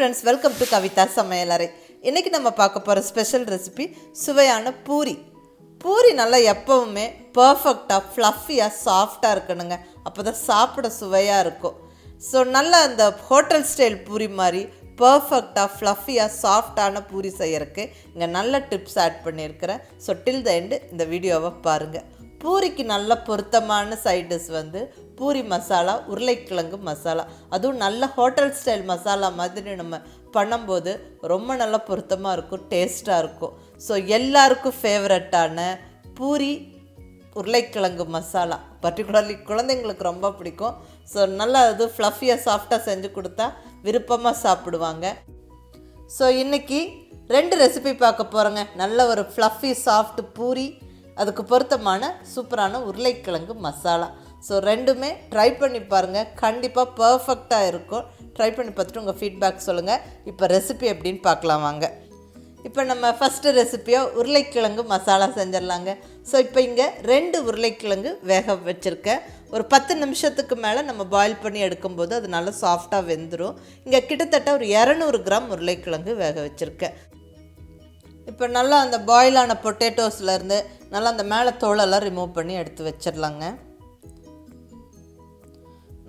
Friends, welcome to கவிதாசமையலறை. இன்றைக்கி நம்ம பார்க்க போகிற ஸ்பெஷல் ரெசிபி சுவையான பூரி. பூரி நல்லா எப்போவுமே பர்ஃபெக்டாக ஃப்ளஃபியாக சாஃப்டாக இருக்கணுங்க. அப்போ தான் சாப்பிட சுவையாக இருக்கும். ஸோ நல்லா அந்த ஹோட்டல் ஸ்டைல் பூரி மாதிரி பர்ஃபெக்டாக ஃப்ளஃபியாக சாஃப்டான பூரி செய்யறதுக்கு இங்கே நல்ல டிப்ஸ் ஆட் பண்ணியிருக்கிறேன். ஸோ டில் த எண்டு இந்த வீடியோவை பாருங்கள். பூரிக்கு நல்ல பொருத்தமான சைட் டிஷ் வந்து பூரி மசாலா, உருளைக்கிழங்கு மசாலா. அதுவும் நல்ல ஹோட்டல் ஸ்டைல் மசாலா மாதிரி நம்ம பண்ணும்போது ரொம்ப நல்லா பொருத்தமாக இருக்கும், டேஸ்ட்டாக இருக்கும். ஸோ எல்லாருக்கும் ஃபேவரட்டான பூரி உருளைக்கிழங்கு மசாலா பர்டிகுலர்லி குழந்தைங்களுக்கு ரொம்ப பிடிக்கும். ஸோ நல்லா அது ஃப்ளஃபியாக சாஃப்டாக செஞ்சு கொடுத்தா விருப்பமாக சாப்பிடுவாங்க. ஸோ இன்றைக்கி 2 ரெசிபி பார்க்க போகிறோங்க. நல்ல ஒரு ஃப்ளஃபி சாஃப்ட் பூரி, அதுக்கு பொருத்தமான சூப்பரான உருளைக்கிழங்கு மசாலா. ஸோ ரெண்டுமே ட்ரை பண்ணி பாருங்கள், கண்டிப்பாக பர்ஃபெக்டாக இருக்கும். ட்ரை பண்ணி பார்த்துட்டு உங்கள் ஃபீட்பேக் சொல்லுங்கள். இப்போ ரெசிபி எப்படின்னு பார்க்கலாம் வாங்க. இப்போ நம்ம ஃபஸ்ட்டு ரெசிப்பியாக உருளைக்கிழங்கு மசாலா செஞ்சிடலாங்க. ஸோ இப்போ இங்கே 2 உருளைக்கிழங்கு வேக வச்சுருக்கேன். ஒரு 10 நிமிஷத்துக்கு மேலே நம்ம பாயில் பண்ணி எடுக்கும்போது அது நல்லா சாஃப்டாக வெந்துடும். இங்கே கிட்டத்தட்ட ஒரு 200 கிராம் உருளைக்கிழங்கு வேக வச்சுருக்கேன். இப்போ நல்லா அந்த பாயிலான பொட்டேட்டோஸ்லேருந்து நல்லா அந்த மேலே தோலெல்லாம் ரிமூவ் பண்ணி எடுத்து வச்சிடலாங்க.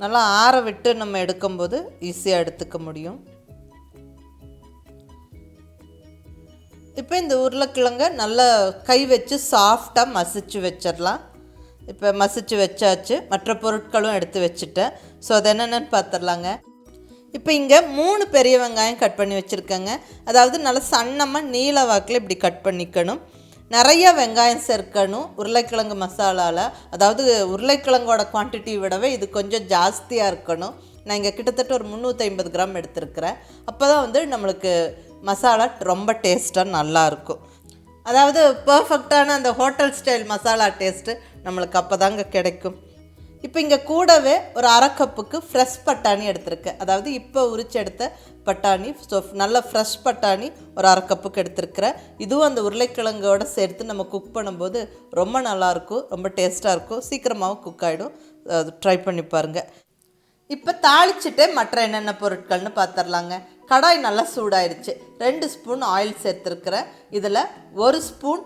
நல்லா ஆற விட்டு நம்ம எடுக்கும்போது ஈஸியாக எடுத்துக்க முடியும். இப்போ இந்த உருளைக்கிழங்கை நல்லா கை வச்சு சாஃப்டாக மசிச்சு வச்சிடலாம். இப்போ மசிச்சு வச்சாச்சு, மற்ற பொருட்களும் எடுத்து வச்சுட்டேன். ஸோ அது என்னென்னு பார்த்துடலாங்க. இப்போ இங்கே 3 பெரிய வெங்காயம் கட் பண்ணி வச்சுருக்கேங்க. அதாவது நல்லா சன்னமாக நீல வாக்கில் இப்படி கட் பண்ணிக்கணும். நிறைய வெங்காயம் சேர்க்கணும் உருளைக்கிழங்கு மசாலாவில். அதாவது உருளைக்கிழங்கோட குவான்டிட்டி விடவே இது கொஞ்சம் ஜாஸ்தியாக இருக்கணும். நான் இங்கே கிட்டத்தட்ட ஒரு 350 கிராம் எடுத்துருக்கிறேன். அப்போ தான் வந்து நம்மளுக்கு மசாலா ரொம்ப டேஸ்ட்டாக நல்லாயிருக்கும். அதாவது பர்ஃபெக்டான அந்த ஹோட்டல் ஸ்டைல் மசாலா டேஸ்ட்டு நம்மளுக்கு அப்போ தாங்க கிடைக்கும். இப்போ இங்கே கூடவே ஒரு 1/2 கப்புக்கு ஃப்ரெஷ் பட்டாணி எடுத்திருக்கேன். அதாவது இப்போ உரிச்சு எடுத்த பட்டாணி. ஸோ நல்ல ஃப்ரெஷ் பட்டாணி ஒரு 1/2 கப்புக்கு எடுத்துருக்கிறேன். இதுவும் அந்த உருளைக்கிழங்கோடு சேர்த்து நம்ம குக் பண்ணும்போது ரொம்ப நல்லாயிருக்கும், ரொம்ப டேஸ்ட்டாக இருக்கும், சீக்கிரமாகவும் குக் ஆகிடும். அது ட்ரை பண்ணி பாருங்கள். இப்போ தாளிச்சுட்டு மற்ற என்னென்ன பொருட்கள்னு பார்த்துடலாங்க. கடாய் நல்லா சூடாயிருச்சு. 2 ஸ்பூன் ஆயில் சேர்த்துருக்கிறேன். இதில் 1 ஸ்பூன்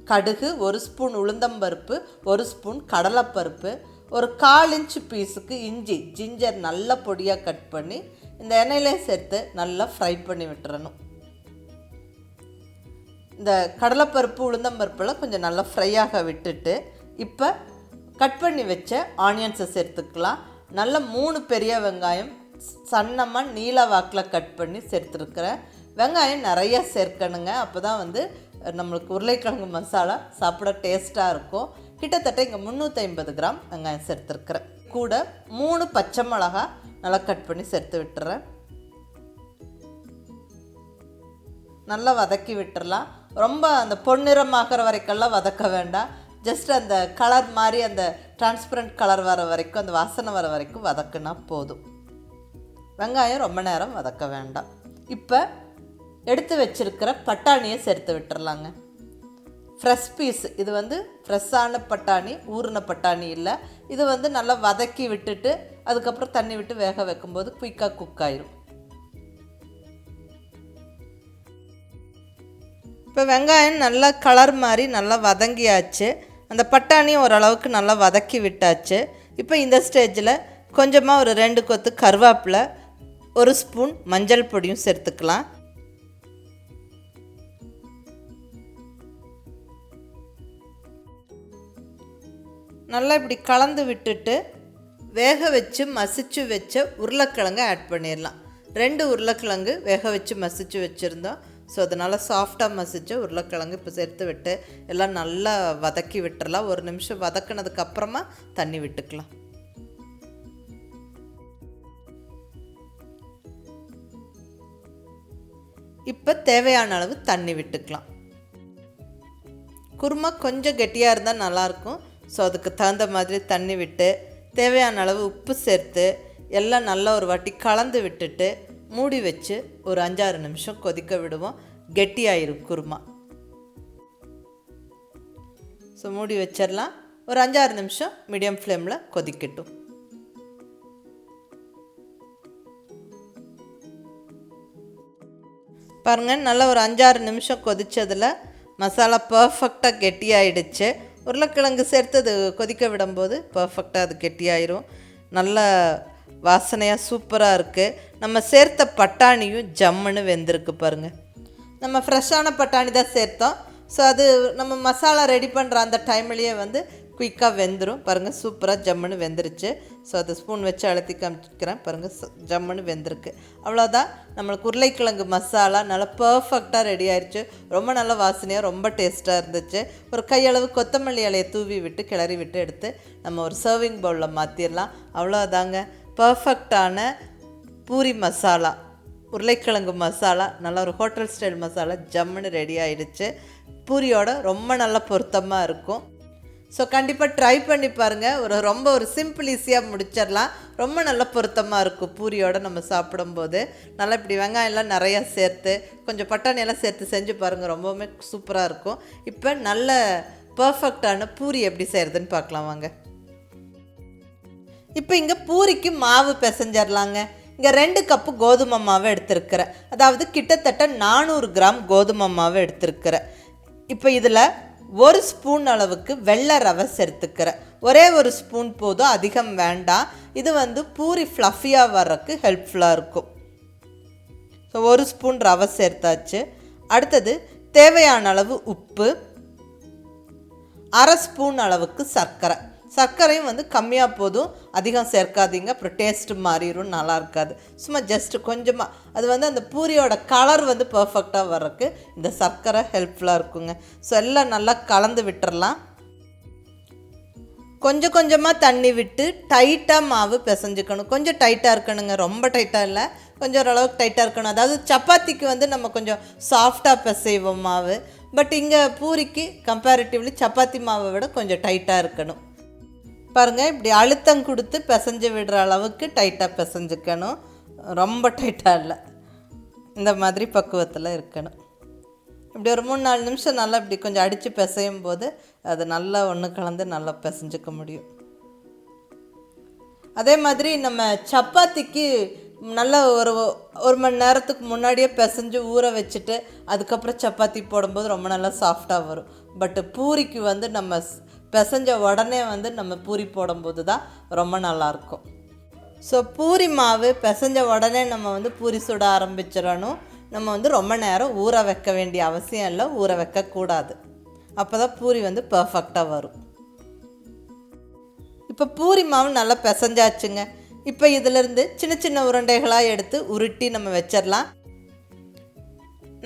கடுகு, 1 ஸ்பூன் உளுந்தம்பருப்பு, 1 ஸ்பூன் கடலைப்பருப்பு, ஒரு 1/4 இன்ச்சு பீஸுக்கு இஞ்சி, ஜிஞ்சர் நல்லா பொடியாக கட் பண்ணி இந்த எண்ணெயிலே சேர்த்து நல்லா ஃப்ரை பண்ணி விட்டுறணும். இந்த கடலைப்பருப்பு உளுந்தம்பருப்பெல்லாம் கொஞ்சம் நல்லா ஃப்ரையாக விட்டுட்டு இப்போ கட் பண்ணி வச்ச ஆனியன்ஸை சேர்த்துக்கலாம். நல்ல 3 பெரிய வெங்காயம் சன்னமாக நீல வாக்கில் கட் பண்ணி சேர்த்துருக்குறேன். வெங்காயம் நிறையா சேர்க்கணுங்க. அப்போ தான் வந்து நம்மளுக்கு உருளைக்கிழங்கு மசாலா சாப்பிட டேஸ்ட்டாக இருக்கும். கிட்டத்தட்ட இங்கே 350 கிராம் வெங்காயம் சேர்த்துருக்குறேன். கூட 3 பச்சை மிளகா நல்லா கட் பண்ணி சேர்த்து விட்டுறேன். நல்லா வதக்கி விட்டுறலாம். ரொம்ப அந்த பொன்னிறமாகிற வரைக்கெல்லாம் வதக்க வேண்டாம். ஜஸ்ட் அந்த கலர் மாதிரி அந்த டிரான்ஸ்பரண்ட் கலர் வர வரைக்கும், அந்த வாசனை வர வரைக்கும் வதக்குனா போதும். வெங்காயம் ரொம்ப நேரம் வதக்க வேண்டாம். இப்போ எடுத்து வச்சுருக்கிற பட்டாணியை சேர்த்து விட்டுறலாங்க. ஃப்ரெஷ் பீஸ், இது வந்து ஃப்ரெஷ்ஷான பட்டாணி, ஊறின பட்டாணி இல்லை. இது வந்து நல்லா வதக்கி விட்டுட்டு அதுக்கப்புறம் தண்ணி விட்டு வேக வைக்கும்போது குயிக்காக குக் ஆயிடும். இப்போ வெங்காயம் நல்லா கலர் மாதிரி நல்லா வதங்கியாச்சு. அந்த பட்டாணியும் ஓரளவுக்கு நல்லா வதக்கி விட்டாச்சு. இப்போ இந்த ஸ்டேஜில் கொஞ்சமாக ஒரு 2 கொத்து கருவேப்பிலை, 1 ஸ்பூன் மஞ்சள் பொடியும் சேர்த்துக்கலாம். நல்லா இப்படி கலந்து விட்டுட்டு வேக வச்சு மசிச்சு வச்ச உருளைக்கிழங்கை ஆட் பண்ணிடலாம். 2 உருளைக்கிழங்கு வேக வச்சு மசிச்சு வச்சுருந்தோம். ஸோ அதனால் சாஃப்டாக மசிச்சு உருளைக்கிழங்கு இப்போ சேர்த்து விட்டு எல்லாம் நல்லா வதக்கி விட்டுறலாம். 1 நிமிஷம் வதக்கினதுக்கப்புறமா தண்ணி விட்டுக்கலாம். இப்போ தேவையான அளவு தண்ணி விட்டுக்கலாம். குருமா கொஞ்சம் கெட்டியாக இருந்தால் நல்லாயிருக்கும். ஸோ அதுக்கு தகுந்த மாதிரி தண்ணி விட்டு தேவையான அளவு உப்பு சேர்த்து எல்லாம் நல்லா ஒரு வாட்டி கலந்து விட்டுட்டு மூடி வச்சு ஒரு 5-6 நிமிஷம் கொதிக்க விடுவோம். கெட்டியாயிரும் குருமா. ஸோ மூடி வச்சிடலாம். ஒரு 5-6 நிமிஷம் மீடியம் ஃப்ளேமில் கொதிக்கட்டும். பாருங்கள், நல்லா ஒரு 5-6 நிமிஷம் கொதித்ததில் மசாலா பர்ஃபெக்டாக கெட்டியாயிடுச்சு. உருளைக்கிழங்கு சேர்த்து அது கொதிக்க விடும்போது பர்ஃபெக்டாக அது கெட்டியாயிரும். நல்ல வாசனையாக சூப்பராக இருக்குது. நம்ம சேர்த்த பட்டாணியும் ஜம்முன்னு வெந்திருக்கு பாருங்கள். நம்ம ஃப்ரெஷ்ஷான பட்டாணி தான் சேர்த்தோம். ஸோ அது நம்ம மசாலா ரெடி பண்ணுற அந்த டைம்லேயே வந்து குயிக்காக வெந்துடும் பாருங்கள். சூப்பராக ஜம்முன்னு வெந்துருச்சு. ஸோ அதை ஸ்பூன் வச்சு அழுத்தி காமிச்சிக்கிறேன் பாருங்கள். ஜம்முன்னு வெந்திருக்கு. அவ்வளோதான், நம்மளுக்கு உருளைக்கிழங்கு மசாலா நல்லா பர்ஃபெக்டாக ரெடி ஆயிடுச்சு. ரொம்ப நல்ல வாசனையாக ரொம்ப டேஸ்ட்டாக இருந்துச்சு. ஒரு கையளவு கொத்தமல்லி இலையை தூவி விட்டு கிளறி விட்டு எடுத்து நம்ம ஒரு சர்விங் பவுலில் மாற்றிடலாம். அவ்வளோதாங்க, பர்ஃபெக்டான பூரி மசாலா, உருளைக்கிழங்கு மசாலா, நல்லா ஒரு ஹோட்டல் ஸ்டைல் மசாலா ஜம்முன்னு ரெடி ஆகிடுச்சு. பூரியோட ரொம்ப நல்லா பொருத்தமாக இருக்கும். ஸோ கண்டிப்பாக ட்ரை பண்ணி பாருங்கள். ரொம்ப ஒரு சிம்பிள் ஈஸியாக முடிச்சிடலாம். ரொம்ப நல்ல பொருத்தமாக இருக்கும் பூரியோடு நம்ம சாப்பிடும்போது. நல்லா இப்படி வெங்காயம்லாம் நிறையா சேர்த்து கொஞ்சம் பட்டாணியெல்லாம் சேர்த்து செஞ்சு பாருங்கள், ரொம்பவுமே சூப்பராக இருக்கும். இப்போ நல்ல பர்ஃபெக்டான பூரி எப்படி செய்கிறதுன்னு பார்க்கலாம் வாங்க. இப்போ இங்கே பூரிக்கு மாவு பிசைஞ்சிடலாங்க. இங்கே 2 கப்பு கோதுமை மாவு எடுத்துருக்கிறேன். அதாவது கிட்டத்தட்ட 400 கிராம் கோதுமை மாவு எடுத்துருக்கிறேன். இப்போ இதில் 1 ஸ்பூன் அளவுக்கு வெள்ளை ரவை சேர்த்துக்கிறேன். ஒரே ஒரு ஸ்பூன் போதும், அதிகம் வேண்டாம். இது வந்து பூரி ஃப்ளஃபியாக வர்றதுக்கு ஹெல்ப்ஃபுல்லாக இருக்கும். ஸோ 1 ஸ்பூன் ரவை சேர்த்தாச்சு. அடுத்தது தேவையான அளவு உப்பு, 1/2 ஸ்பூன் அளவுக்கு சர்க்கரை. சர்க்கரையும் வந்து கம்மியாக போதும், அதிகம் சேர்க்காதீங்க, அப்புறம் டேஸ்ட்டு மாறிடும், நல்லா இருக்காது. சும்மா ஜஸ்ட்டு கொஞ்சமாக, அது வந்து அந்த பூரியோட கலர் வந்து பர்ஃபெக்டாக வர்றதுக்கு இந்த சர்க்கரை ஹெல்ப்ஃபுல்லாக இருக்குங்க. ஸோ எல்லாம் நல்லா கலந்து விட்டுறலாம். கொஞ்சம் கொஞ்சமாக தண்ணி விட்டு டைட்டாக மாவு பிசைஞ்சுக்கணும். கொஞ்சம் டைட்டாக இருக்கணுங்க, ரொம்ப டைட்டாக இல்லை, கொஞ்சம் ஓரளவுக்கு டைட்டாக இருக்கணும். அதாவது சப்பாத்திக்கு வந்து நம்ம கொஞ்சம் சாஃப்டாக பிசைவோம் மாவு, பட் இங்கே பூரிக்கு கம்பேரிட்டிவ்லி சப்பாத்தி மாவை விட கொஞ்சம் டைட்டாக இருக்கணும். பாருங்கள், இப்படி அழுத்தம் கொடுத்து பிசைஞ்சு விடுற அளவுக்கு டைட்டாக பிசைஞ்சுக்கணும், ரொம்ப டைட்டாக இல்லை, இந்த மாதிரி பக்குவத்தில் இருக்கணும். இப்படி ஒரு 3-4 நிமிஷம் நல்லா இப்படி கொஞ்சம் அடித்து பிசையும் போது அது நல்லா ஒன்று கலந்து நல்லா பிசைஞ்சிக்க முடியும். அதே மாதிரி நம்ம சப்பாத்திக்கு நல்லா ஒரு மணி நேரத்துக்கு முன்னாடியே பிசைஞ்சு ஊற வச்சுட்டு அதுக்கப்புறம் சப்பாத்தி போடும்போது ரொம்ப நல்லா சாஃப்டாக வரும். பட்டு பூரிக்கு வந்து நம்ம பிசைஞ்ச உடனே வந்து நம்ம பூரி போடும்போது தான் ரொம்ப நல்லாயிருக்கும். ஸோ பூரி மாவு பிசைஞ்ச உடனே நம்ம வந்து பூரி சுட ஆரம்பிச்சிடணும். நம்ம வந்து ரொம்ப நேரம் ஊற வைக்க வேண்டிய அவசியம் இல்லை, ஊற வைக்கக்கூடாது. அப்போ தான் பூரி வந்து பர்ஃபெக்டாக வரும். இப்போ பூரி மாவு நல்லா பிசைஞ்சாச்சுங்க. இப்போ இதிலேருந்து சின்ன சின்ன உருண்டைகளாக எடுத்து உருட்டி நம்ம வச்சிடலாம்.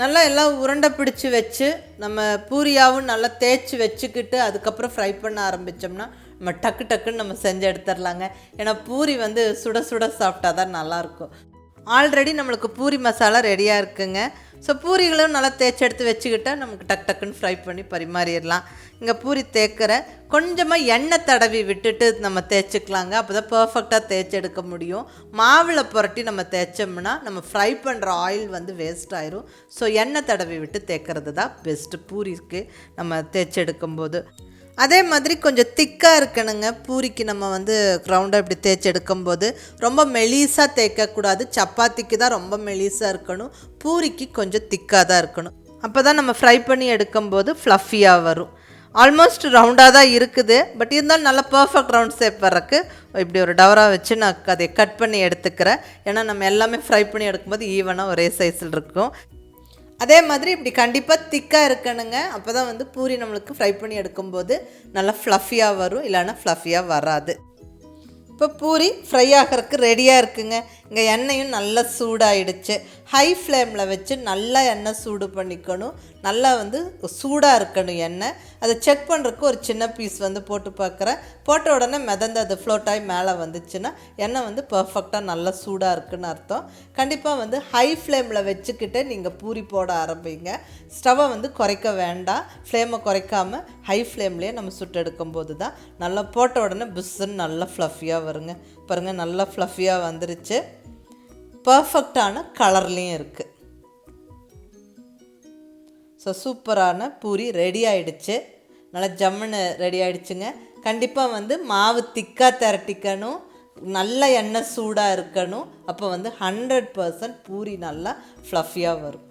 நல்லா எல்லாம் உருண்டை பிடிச்சி வச்சு நம்ம பூரியாகவும் நல்லா தேய்ச்சி வச்சுக்கிட்டு அதுக்கப்புறம் ஃப்ரை பண்ண ஆரம்பித்தோம்னா நம்ம டக்கு டக்குன்னு நம்ம செஞ்சு எடுத்துடலாங்க. ஏன்னா பூரி வந்து சுட சுட சாப்பிட்டா தான் நல்லாயிருக்கும். ஆல்ரெடி நம்மளுக்கு பூரி மசாலா ரெடியாக இருக்குங்க. ஸோ பூரிகளும் நல்லா தேய்ச்சி எடுத்து வச்சுக்கிட்டால் நமக்கு டக்கு டக்குன்னு ஃப்ரை பண்ணி பரிமாறிடலாம். இங்கே பூரி தேய்க்கிற கொஞ்சமாக எண்ணெய் தடவி விட்டுட்டு நம்ம தேய்ச்சிக்கலாங்க. அப்போ தான் பர்ஃபெக்டாக தேய்ச்சி எடுக்க முடியும். மாவில் புரட்டி நம்ம தேய்ச்சோம்னா நம்ம ஃப்ரை பண்ணுற ஆயில் வந்து வேஸ்ட் ஆயிரும். ஸோ எண்ணெய் தடவி விட்டு தேய்க்கிறது தான் பெஸ்ட்டு பூரிக்கு நம்ம தேய்ச்சி எடுக்கும்போது. அதே மாதிரி கொஞ்சம் திக்காக இருக்கணுங்க. பூரிக்கு நம்ம வந்து ரவுண்டாக இப்படி தேய்ச்சி எடுக்கும்போது ரொம்ப மெலிசாக தேய்க்கக்கூடாது. சப்பாத்திக்கு தான் ரொம்ப மெலிசாக இருக்கணும், பூரிக்கு கொஞ்சம் திக்காக தான் இருக்கணும். அப்போ தான் நம்ம ஃப்ரை பண்ணி எடுக்கும்போது ஃப்ளஃபியாக வரும். ஆல்மோஸ்ட் ரவுண்டாக தான் இருக்குது, பட் இருந்தாலும் நல்லா பர்ஃபெக்ட் ரவுண்ட் ஷேப் வர்றதுக்கு இப்படி ஒரு டவரா வச்சு நான் அதை கட் பண்ணி எடுத்துக்கிறேன். ஏன்னா நம்ம எல்லாமே ஃப்ரை பண்ணி எடுக்கும்போது ஈவனாக ஒரே சைஸில் இருக்கும். அதே மாதிரி இப்படி கண்டிப்பாக திக்காக இருக்கணுங்க. அப்போ தான் வந்து பூரி நம்மளுக்கு ஃப்ரை பண்ணி எடுக்கும்போது நல்லா ஃப்ளஃபியாக வரும், இல்லைன்னா ஃப்ளஃபியாக வராது. இப்போ பூரி ஃப்ரை ஆகிறதுக்கு ரெடியாக இருக்குங்க. இங்கே எண்ணெயும் நல்லா சூடாகிடுச்சு. ஹை ஃப்ளேமில் வச்சு நல்லா எண்ணெய் சூடு பண்ணிக்கணும். நல்லா வந்து சூடாக இருக்கணும் எண்ணெய். அதை செக் பண்ணுறதுக்கு ஒரு சின்ன பீஸ் வந்து போட்டு பார்க்குறேன். போட்ட உடனே மிதந்து அது ஃப்ளோட் ஆகி மேலே வந்துச்சுன்னா எண்ணெய் வந்து பர்ஃபெக்டாக நல்லா சூடாக இருக்குன்னு அர்த்தம். கண்டிப்பாக வந்து ஹை ஃப்ளேமில் வச்சுக்கிட்டு நீங்கள் பூரி போட ஆரம்பிங்க. ஸ்டவ்வை வந்து குறைக்க வேண்டாம். ஃப்ளேமை குறைக்காமல் ஹை ஃப்ளேம்லேயே நம்ம சுட்டு எடுக்கும்போது தான் நல்லா போட்ட உடனே புஷ்ஷுன்னு நல்லா ஃப்ளஃபியாக வருங்க. பாருங்கள், நல்லா ஃப்ளஃபியாக வந்துருச்சு. பர்ஃபெக்டான கலர்லேயும் இருக்குது. ஸோ சூப்பரான பூரி ரெடி ஆகிடுச்சு. நல்லா ஜம்முன்னு ரெடி ஆகிடுச்சுங்க. கண்டிப்பாக வந்து மாவு திக்காக திரட்டிக்கணும், நல்ல எண்ணெய் சூடாக இருக்கணும். அப்போ வந்து 100% பூரி நல்லா ஃப்ளஃபியாக வரும்.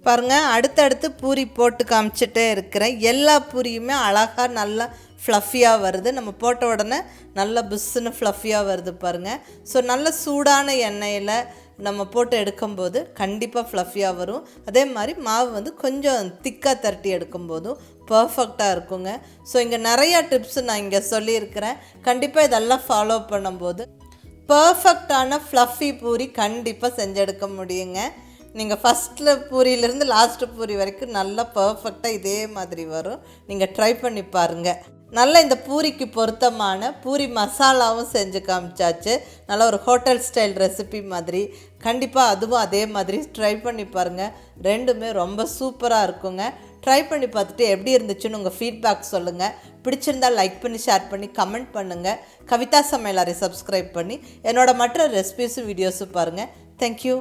பாருங்கள், அடுத்தடுத்து பூரி போட்டு காமிச்சிட்டே இருக்கிறேன். எல்லா பூரியுமே அழகாக நல்லா ஃப்ளஃபியாக வருது. நம்ம போட்ட உடனே நல்லா புஷ்ஷுன்னு ஃப்ளஃபியாக வருது பாருங்கள். ஸோ நல்ல சூடான எண்ணெயில் நம்ம போட்டு எடுக்கும்போது கண்டிப்பாக ஃப்ளஃபியாக வரும். அதே மாதிரி மாவு வந்து கொஞ்சம் திக்காக திரட்டி எடுக்கும்போதும் பர்ஃபெக்டாக இருக்குங்க. ஸோ இங்கே நிறையா டிப்ஸ் நான் இங்கே சொல்லியிருக்கிறேன். கண்டிப்பாக இதெல்லாம் ஃபாலோ பண்ணும்போது பர்ஃபெக்டான ஃப்ளஃபி பூரி கண்டிப்பாக செஞ்செடுக்க முடியுங்க. நீங்கள் ஃபஸ்ட்டில் பூரியிலேருந்து லாஸ்ட்டு பூரி வரைக்கும் நல்லா பர்ஃபெக்டாக இதே மாதிரி வரும். நீங்கள் ட்ரை பண்ணி பாருங்கள். நல்லா இந்த பூரிக்கு பொருத்தமான பூரி மசாலாவும் செஞ்சு காமிச்சாச்சு. நல்லா ஒரு ஹோட்டல் ஸ்டைல் ரெசிபி மாதிரி. கண்டிப்பாக அதுவும் அதே மாதிரி ட்ரை பண்ணி பாருங்கள். ரெண்டுமே ரொம்ப சூப்பராக இருக்குங்க. ட்ரை பண்ணி பார்த்துட்டு எப்படி இருந்துச்சுன்னு உங்கள் ஃபீட்பேக் சொல்லுங்கள். பிடிச்சிருந்தால் லைக் பண்ணி ஷேர் பண்ணி கமெண்ட் பண்ணுங்கள். கவிதா சமையலறை சப்ஸ்கிரைப் பண்ணி என்னோடய மற்ற ரெசிபீஸும் வீடியோஸும் பாருங்கள். தேங்க்யூ.